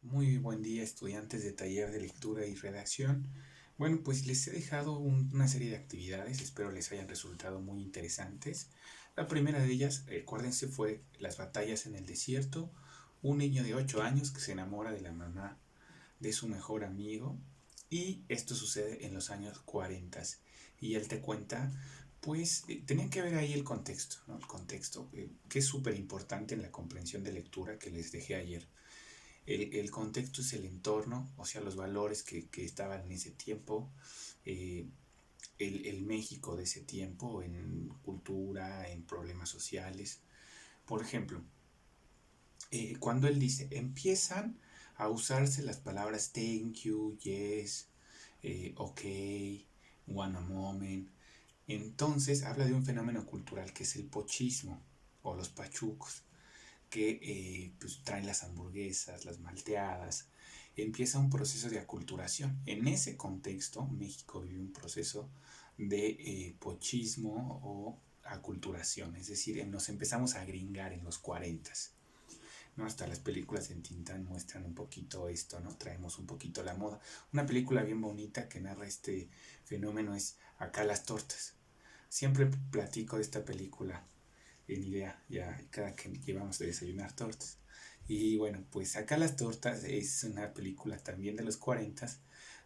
Muy buen día, estudiantes de taller de lectura y redacción. Bueno, pues les he dejado una serie de actividades, espero les hayan resultado muy interesantes. La primera de ellas, acuérdense, fue Las batallas en el desierto. Un niño de 8 años que se enamora de la mamá de su mejor amigo y esto sucede en los años 40 y él te cuenta, pues tenían que ver ahí el contexto, ¿no? El contexto, que es súper importante en la comprensión de lectura que les dejé ayer. El contexto es el entorno, o sea, los valores que estaban en ese tiempo, eh, el México de ese tiempo, en cultura, en problemas sociales. Por ejemplo, cuando él dice, empiezan a usarse las palabras thank you, yes, ok, one a moment. Entonces habla de un fenómeno cultural que es el pochismo o los pachucos que pues, traen las hamburguesas, las malteadas. Empieza un proceso de aculturación. En ese contexto, México vive un proceso de pochismo o aculturación, es decir, nos empezamos a gringar en los 40. ¿No? Hasta las películas en Tintán muestran un poquito esto, ¿no? Traemos un poquito la moda. Una película bien bonita que narra este fenómeno es Acá las tortas. Siempre platico de esta película en idea, ya cada que llevamos de desayunar tortas. Y bueno, pues Acá las tortas es una película también de los 40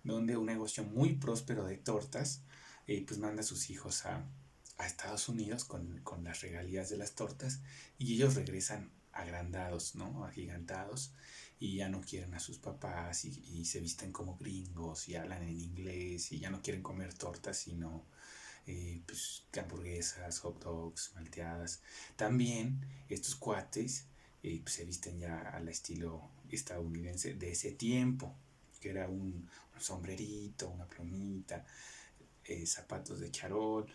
donde un negocio muy próspero de tortas pues manda a sus hijos a Estados Unidos con las regalías de las tortas y ellos regresan agrandados, ¿no? Agigantados y ya no quieren a sus papás y se visten como gringos y hablan en inglés y ya no quieren comer tortas sino pues, hamburguesas, hot dogs, malteadas. También estos cuates pues, se visten ya al estilo estadounidense de ese tiempo, que era un sombrerito, una plumita, zapatos de charol.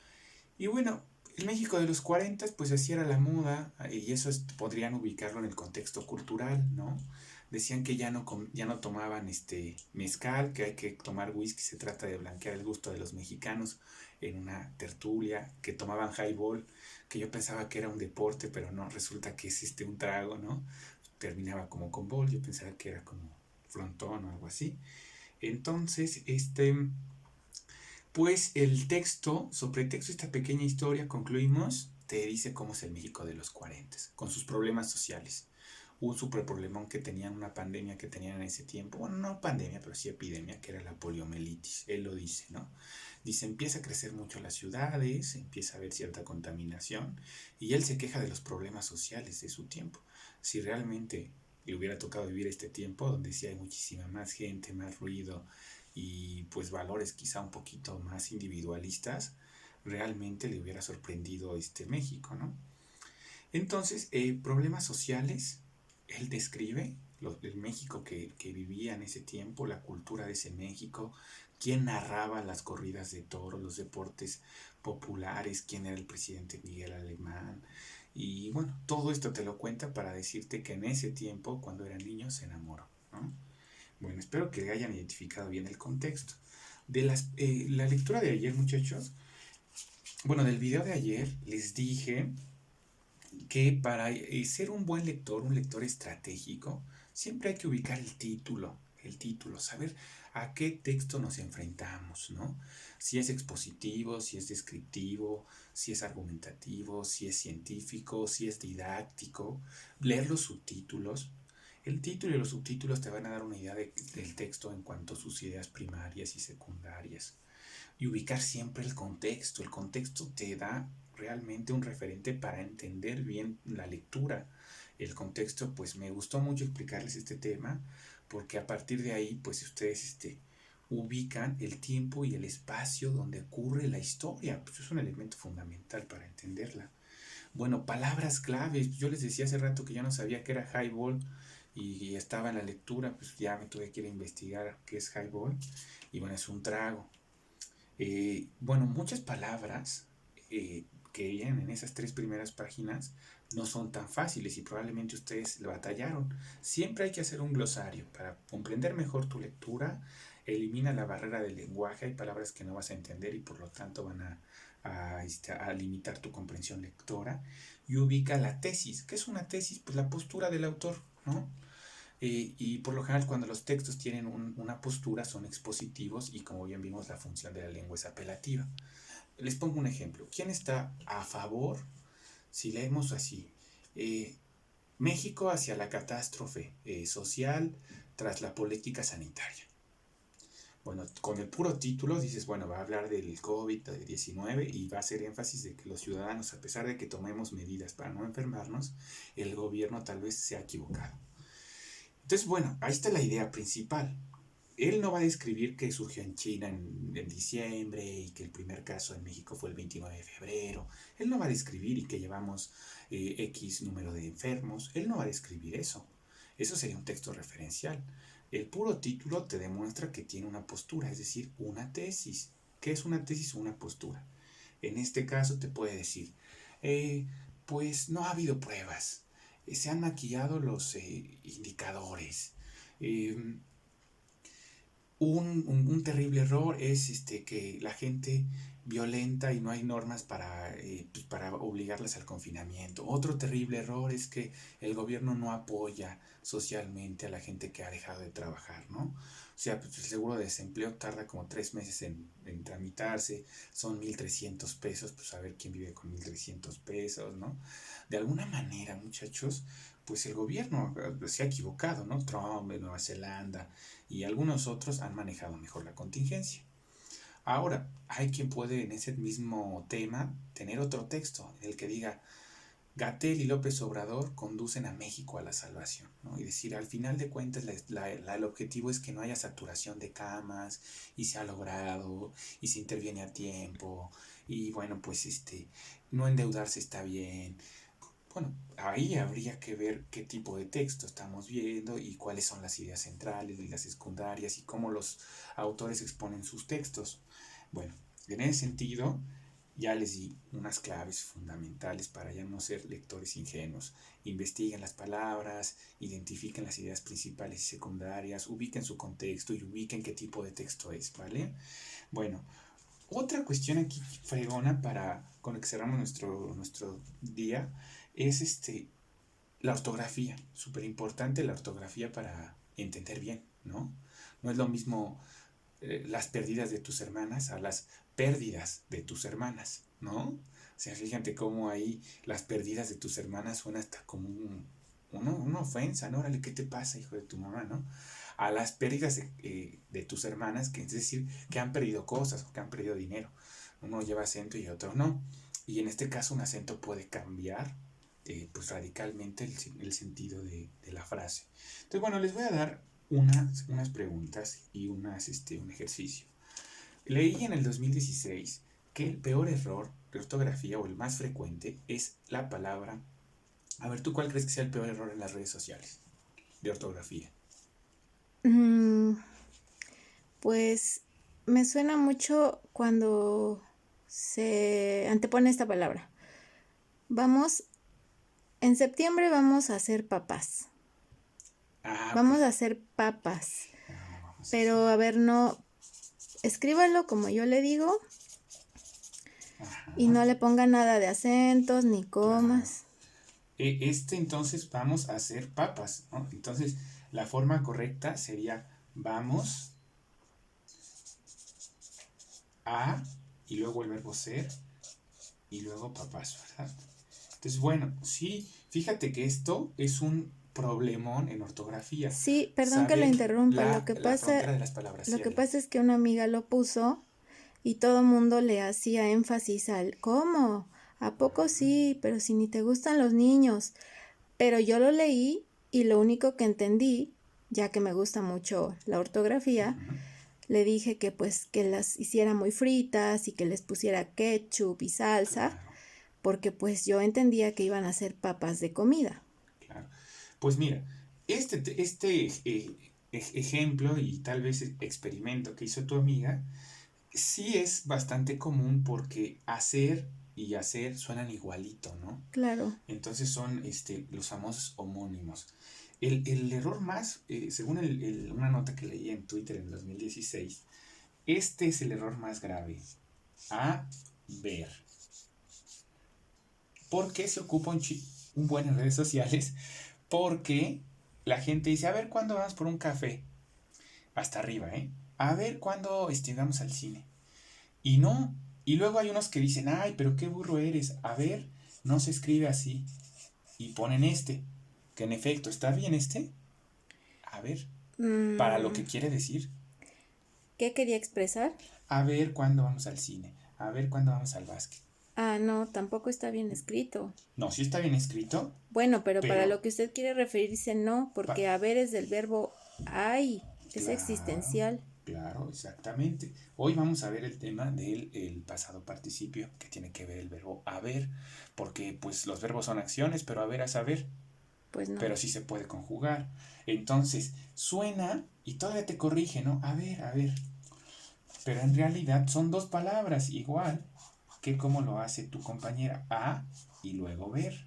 Y bueno, el México de los 40 pues así era la moda y eso podrían ubicarlo en el contexto cultural, ¿no? Decían que ya no tomaban mezcal, que hay que tomar whisky, se trata de blanquear el gusto de los mexicanos en una tertulia, que tomaban highball, que yo pensaba que era un deporte, pero no, resulta que es un trago, ¿no? Terminaba como con bol, yo pensaba que era como frontón o algo así. Entonces, pues el texto, sobre texto, esta pequeña historia, concluimos, te dice cómo es el México de los 40, con sus problemas sociales. Un super problemón que tenían, una pandemia que tenían en ese tiempo, bueno, no pandemia, pero sí epidemia, que era la poliomielitis. Él lo dice, ¿no? Dice, empieza a crecer mucho las ciudades, empieza a haber cierta contaminación, y él se queja de los problemas sociales de su tiempo. Si realmente le hubiera tocado vivir este tiempo, donde sí hay muchísima más gente, más ruido, y pues valores quizá un poquito más individualistas, realmente le hubiera sorprendido México, ¿no? Entonces, problemas sociales, él describe el México que vivía en ese tiempo, la cultura de ese México, quién narraba las corridas de toros, los deportes populares, quién era el presidente Miguel Alemán. Y bueno, todo esto te lo cuenta para decirte que en ese tiempo, cuando era niño, se enamoró, ¿no? Bueno, espero que hayan identificado bien el contexto. La lectura de ayer, muchachos, bueno, del video de ayer les dije que para ser un buen lector, un lector estratégico, siempre hay que ubicar el título, saber a qué texto nos enfrentamos, ¿no? Si es expositivo, si es descriptivo, si es argumentativo, si es científico, si es didáctico, leer los subtítulos. El título y los subtítulos te van a dar una idea del texto en cuanto a sus ideas primarias y secundarias y ubicar siempre el contexto. El contexto te da realmente un referente para entender bien la lectura. El contexto, pues me gustó mucho explicarles este tema, porque a partir de ahí, pues ustedes ubican el tiempo y el espacio donde ocurre la historia. Pues es un elemento fundamental para entenderla. Bueno, palabras claves. Yo les decía hace rato que yo no sabía qué era highball y estaba en la lectura, pues ya me tuve que ir a investigar qué es highball. Y bueno, es un trago. Bueno, muchas palabras que vienen en esas tres primeras páginas no son tan fáciles y probablemente ustedes lo batallaron. Siempre hay que hacer un glosario para comprender mejor tu lectura. Elimina la barrera del lenguaje. Hay palabras que no vas a entender y por lo tanto van a limitar tu comprensión lectora. Y ubica la tesis. ¿Qué es una tesis? Pues la postura del autor, ¿no? Y por lo general cuando los textos tienen una postura son expositivos y como bien vimos la función de la lengua es apelativa. Les pongo un ejemplo. ¿Quién está a favor? Si leemos así, México hacia la catástrofe social tras la política sanitaria. Bueno, con el puro título dices, bueno, va a hablar del COVID-19 y va a hacer énfasis de que los ciudadanos, a pesar de que tomemos medidas para no enfermarnos, el gobierno tal vez se ha equivocado. Entonces, bueno, ahí está la idea principal. Él no va a describir que surgió en China en diciembre y que el primer caso en México fue el 29 de febrero. Él no va a describir y que llevamos X número de enfermos. Él no va a describir eso. Eso sería un texto referencial. El puro título te demuestra que tiene una postura, es decir, una tesis. ¿Qué es una tesis o una postura? En este caso te puede decir, pues no ha habido pruebas. Se han maquillado los indicadores. Un terrible error es que la gente violenta y no hay normas para obligarlas al confinamiento. Otro terrible error es que el gobierno no apoya socialmente a la gente que ha dejado de trabajar, ¿no? O sea, pues el seguro de desempleo tarda como 3 meses en tramitarse, son 1,300 pesos, pues a ver quién vive con 1,300 pesos, ¿no? De alguna manera, muchachos, pues el gobierno se ha equivocado, ¿no? Trump, Nueva Zelanda y algunos otros han manejado mejor la contingencia. Ahora, hay quien puede en ese mismo tema tener otro texto en el que diga Gatell y López Obrador conducen a México a la salvación, ¿no? Y decir, al final de cuentas el objetivo es que no haya saturación de camas y se ha logrado y se interviene a tiempo y bueno, pues no endeudarse está bien. Bueno, ahí habría que ver qué tipo de texto estamos viendo y cuáles son las ideas centrales y las secundarias y cómo los autores exponen sus textos. Bueno, en ese sentido, ya les di unas claves fundamentales para ya no ser lectores ingenuos. Investiguen las palabras, identifiquen las ideas principales y secundarias, ubiquen su contexto y ubiquen qué tipo de texto es, ¿vale? Bueno, otra cuestión aquí fregona con la que cerramos nuestro día es la ortografía. Súper importante la ortografía para entender bien, ¿no? No es lo mismo las pérdidas de tus hermanas a las pérdidas de tus hermanas, ¿no? O sea, fíjate cómo ahí las pérdidas de tus hermanas suena hasta como una ofensa, ¿no? Órale, ¿qué te pasa, hijo de tu mamá, no? A las pérdidas de tus hermanas, que es decir, que han perdido cosas o que han perdido dinero. Uno lleva acento y otro no. Y en este caso un acento puede cambiar pues radicalmente el sentido de la frase. Entonces, bueno, les voy a dar unas preguntas y un ejercicio. Leí en el 2016 que el peor error de ortografía o el más frecuente es la palabra. A ver, ¿tú cuál crees que sea el peor error en las redes sociales de ortografía? Pues me suena mucho cuando se antepone esta palabra. En septiembre vamos a hacer papas. Vamos a hacer papas. Pero a ver, no, escríbalo como yo le digo. Ajá. Y no le ponga nada de acentos ni comas. Claro. Entonces vamos a hacer papas, ¿no? Entonces la forma correcta sería vamos a y luego el verbo ser y luego papas, ¿verdad? Entonces, bueno, sí, fíjate que esto es un problemón en ortografía. Sí, perdón que lo interrumpa. La frontera de las palabras. Lo que pasa es que una amiga lo puso y todo el mundo le hacía énfasis al ¿cómo? ¿A poco sí? Pero si ni te gustan los niños. Pero yo lo leí y lo único que entendí, ya que me gusta mucho la ortografía, le dije que pues que las hiciera muy fritas y que les pusiera ketchup y salsa, claro. Porque pues yo entendía que iban a ser papas de comida. Claro. Pues mira, ejemplo y tal vez experimento que hizo tu amiga, sí es bastante común porque hacer y hacer suenan igualito, ¿no? Claro. Entonces son los famosos homónimos. El error más, según una nota que leí en Twitter en 2016, este es el error más grave. A ver. ¿Por qué se ocupa un buen en redes sociales? Porque la gente dice, a ver cuándo vamos por un café. Hasta arriba, ¿eh? A ver cuándo vamos al cine. Y no. Y luego hay unos que dicen, ay, pero qué burro eres. A ver, no se escribe así. Y ponen este. Que en efecto, ¿está bien este? A ver, para lo que Mm, quiere decir. ¿Qué quería expresar? A ver cuándo vamos al cine. A ver cuándo vamos al básquet. Ah, no, tampoco está bien escrito. No, sí está bien escrito, Bueno, pero para pero lo que usted quiere referirse, no, pa- porque haber es del verbo hay, es claro, existencial. claro, exactamente. Hoy vamos a ver el tema del el pasado participio, que tiene que ver el verbo haber, porque pues los verbos son acciones, pero haber a saber, Pues no. pero sí se puede conjugar. Entonces, suena y todavía te corrige, ¿no? A ver. Pero en realidad son dos palabras, igual que como lo hace tu compañera, a y luego ver.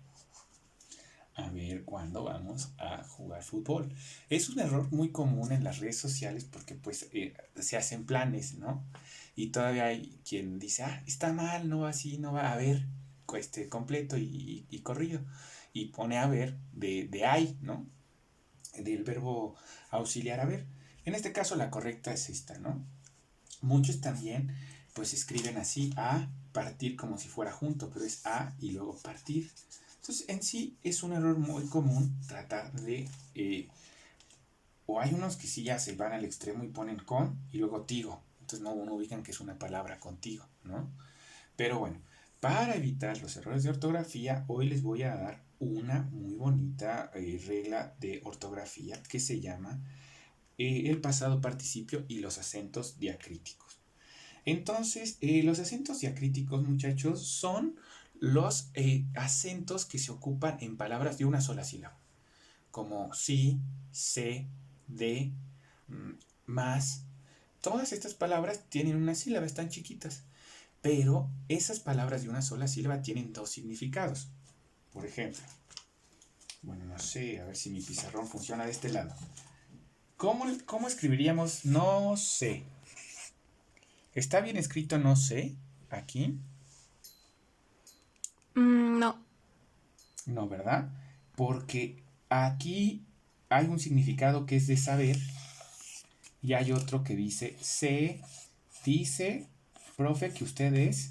A ver cuándo vamos a jugar fútbol. Es un error muy común en las redes sociales porque pues se hacen planes, ¿no? Y todavía hay quien dice, ah, está mal, no va así, no va a ver completo y corrido. Y pone a ver de hay, ¿no? Del verbo auxiliar a ver. En este caso la correcta es esta, ¿no? Muchos también pues escriben así, a partir como si fuera junto, pero es a y luego partir. Entonces en sí es un error muy común tratar de, o hay unos que sí ya se van al extremo y ponen con y luego tigo. Entonces no ubican que es una palabra contigo, ¿no? Pero bueno, para evitar los errores de ortografía, hoy les voy a dar una muy bonita regla de ortografía que se llama el pasado participio y los acentos diacríticos. Entonces, los acentos diacríticos, muchachos, son los acentos que se ocupan en palabras de una sola sílaba, como sí, se, de, más. Todas estas palabras tienen una sílaba, están chiquitas, pero esas palabras de una sola sílaba tienen dos significados. Por ejemplo, bueno, no sé, a ver si mi pizarrón funciona de este lado. ¿Cómo escribiríamos no sé? ¿Está bien escrito no sé aquí? No. No, ¿verdad? Porque aquí hay un significado que es de saber y hay otro que dice se dice, profe, que usted es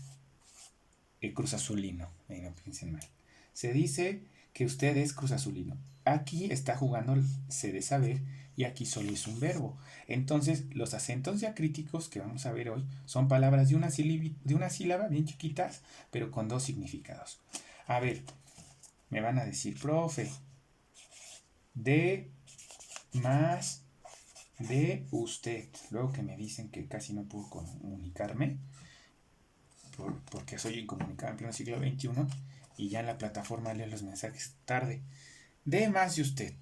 Cruz Azulino. No piensen mal. Se dice que usted es Cruz Azulino. Aquí está jugando el se de saber y aquí solo es un verbo. Entonces, los acentos diacríticos que vamos a ver hoy son palabras de una sílaba bien chiquitas, pero con dos significados. A ver, me van a decir, profe, de más de usted. Luego que me dicen que casi no puedo comunicarme, porque soy incomunicado en pleno siglo XXI y ya en la plataforma leo los mensajes tarde. De más de usted.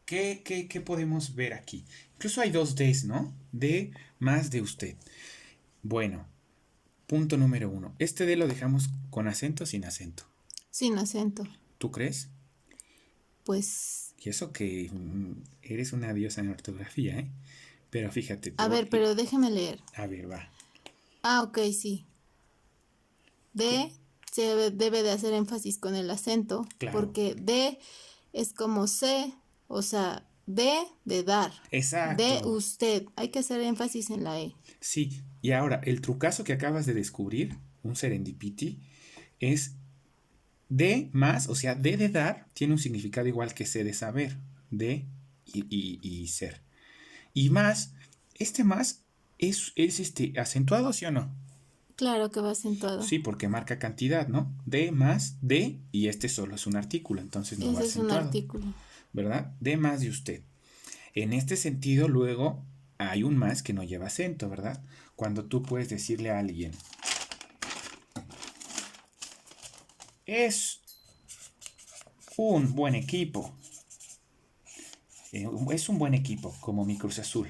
¿Qué podemos ver aquí? Incluso hay dos Ds, ¿no? De más de usted. Bueno, punto número 1. Este D lo dejamos con acento o sin acento. Sin acento. ¿Tú crees? Pues, Y eso que eres una diosa en ortografía, ¿eh? Pero fíjate, a ver, pero déjeme leer. a ver, va. Ah, ok, sí. De se debe de hacer énfasis con el acento, Claro. porque de es como se, o sea, de dar. De Exacto. usted. Hay que hacer énfasis en la E. Sí, y ahora, el trucazo que acabas de descubrir, un serendipity, es de más, o sea, de dar, tiene un significado igual que se de saber, de y ser. Y más, este más es acentuado, ¿sí o no? Claro que va acentuado. Sí, porque marca cantidad, ¿no? De más de, y este solo es un artículo, entonces no va Ese es un acentuado, artículo. ¿verdad? De más de usted. En este sentido, luego, hay un más que no lleva acento, ¿verdad? Cuando tú puedes decirle a alguien, es un buen equipo, es un buen equipo, como mi Cruz Azul.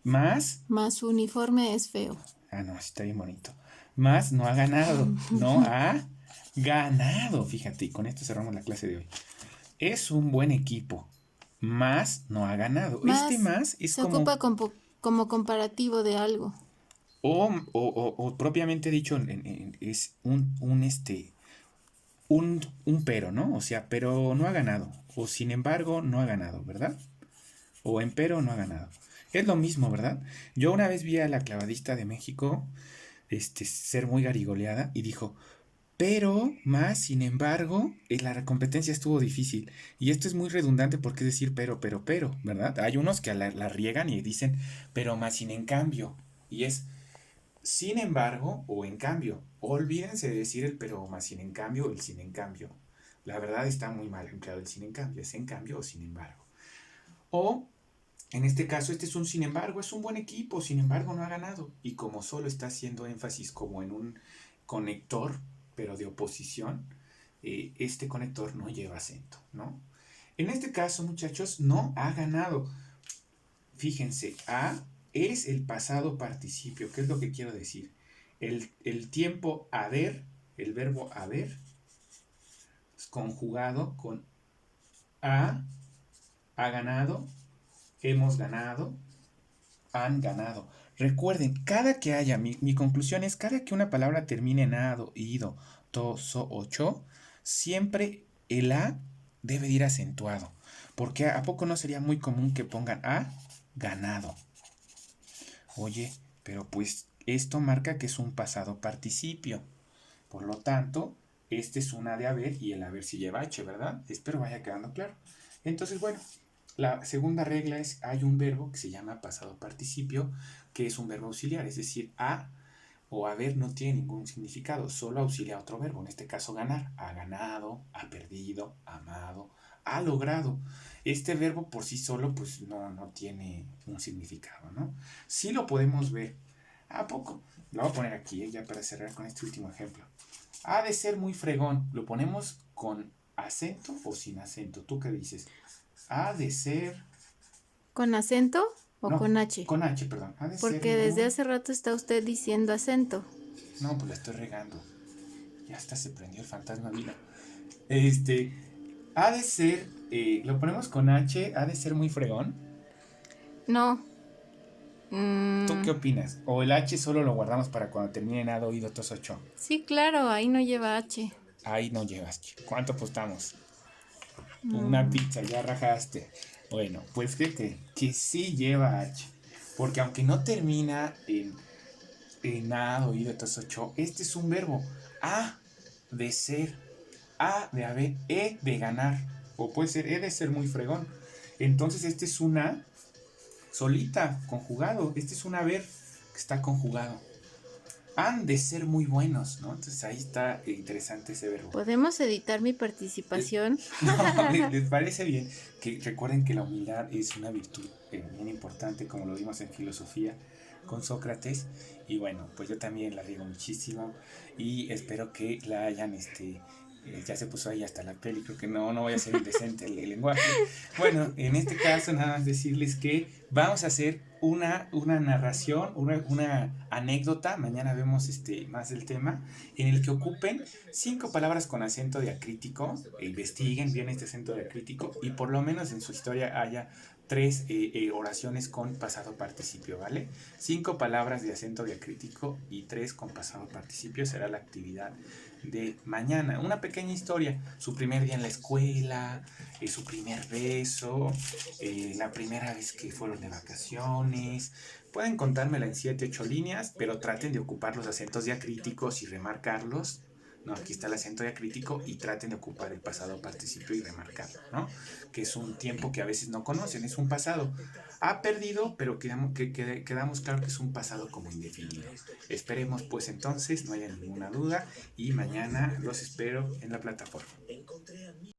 Más, Más su uniforme es feo. no, está bien bonito. Más no ha ganado, no ha ganado, fíjate, y con esto cerramos la clase de hoy. Es un buen equipo, más no ha ganado. Este Más más es se como, ocupa como comparativo de algo. o propiamente dicho, es un pero, ¿no? O sea, pero no ha ganado. o sin embargo no ha ganado, ¿verdad? O empero no ha ganado. Es lo mismo, ¿verdad? Yo una vez vi a la clavadista de México ser muy garigoleada y dijo, pero, más, sin embargo, la competencia estuvo difícil. Y esto es muy redundante porque es decir pero, ¿verdad? Hay unos que la riegan y dicen, pero más, sin en cambio. Y es, sin embargo o en cambio. Olvídense de decir el pero más, sin en cambio o el sin en cambio. La verdad está muy mal empleado el sin en cambio. Es en cambio o sin embargo. O, en este caso, este es un sin embargo, es un buen equipo, sin embargo no ha ganado. Y como solo está haciendo énfasis como en un conector, pero de oposición, este conector no lleva acento, ¿no? En este caso, muchachos, no ha ganado. Fíjense, ha es el pasado participio. ¿Qué es lo que quiero decir? El tiempo haber, el verbo haber, es conjugado con ha ganado, hemos ganado, han ganado. Recuerden, cada que haya, mi conclusión es, cada que una palabra termine en ado, ido, to, so o cho, siempre el a debe de ir acentuado. Porque ¿a poco no sería muy común que pongan ha ganado? Oye, pero pues esto marca que es un pasado participio. Por lo tanto, este es un a de haber y el haber sí lleva h, ¿verdad? Espero vaya quedando claro. Entonces, bueno, la segunda regla es, hay un verbo que se llama pasado participio, que es un verbo auxiliar, es decir, a o haber no tiene ningún significado, solo auxilia a otro verbo, en este caso ganar. Ha ganado, ha perdido, ha amado, ha logrado. Este verbo por sí solo pues no tiene un significado, ¿no? Sí lo podemos ver. ¿A poco? Lo voy a poner aquí, ya para cerrar con este último ejemplo. Ha de ser muy fregón. ¿Lo ponemos con acento o sin acento? ¿Tú qué dices? Ha de ser... ¿Con acento o No, con H? con H, perdón. Ha de Porque ser desde muy... hace rato está usted diciendo acento. No, pues la estoy regando. Ya hasta se prendió el fantasma vino. Ha de ser... lo ponemos con H. Ha de ser muy fregón. No. ¿Tú qué opinas? ¿O el H solo lo guardamos para cuando termine en ado, oído, tos, ocho? Sí, claro, ahí no lleva H. Ahí no llevas. ¿Cuánto apostamos? Una pizza, ya rajaste. Bueno, pues fíjate que sí lleva H. Porque aunque no termina en ado, oído, tos, ocho, este es un verbo. Ha de ser, ha de haber, he de ganar. O puede ser, he de ser muy fregón. Entonces este es una solita, conjugado. Este es un haber que está conjugado. Han de ser muy buenos, ¿no? Entonces ahí está interesante ese verbo. ¿Podemos editar mi participación? No, les parece bien que recuerden que la humildad es una virtud bien importante, como lo vimos en filosofía con Sócrates. Y bueno, pues yo también la riego muchísimo y espero que la hayan ya se puso ahí hasta la peli, creo que no vaya a ser indecente el lenguaje. Bueno, en este caso nada más decirles que vamos a hacer una narración, una anécdota, mañana vemos más del tema, en el que ocupen 5 palabras con acento diacrítico, investiguen bien este acento diacrítico y por lo menos en su historia haya 3 oraciones con pasado participio, ¿vale? 5 palabras de acento diacrítico y 3 con pasado participio será la actividad de mañana. Una pequeña historia, su primer día en la escuela, su primer beso, la primera vez que fueron de vacaciones. Pueden contármela en 7, 8 líneas, pero traten de ocupar los acentos diacríticos y remarcarlos. No, aquí está el acento diacrítico y traten de ocupar el pasado participio y remarcarlo, ¿no? Que es un tiempo que a veces no conocen, es un pasado. Ha perdido, pero quedamos claro que es un pasado como indefinido. Esperemos pues entonces, no haya ninguna duda y mañana los espero en la plataforma.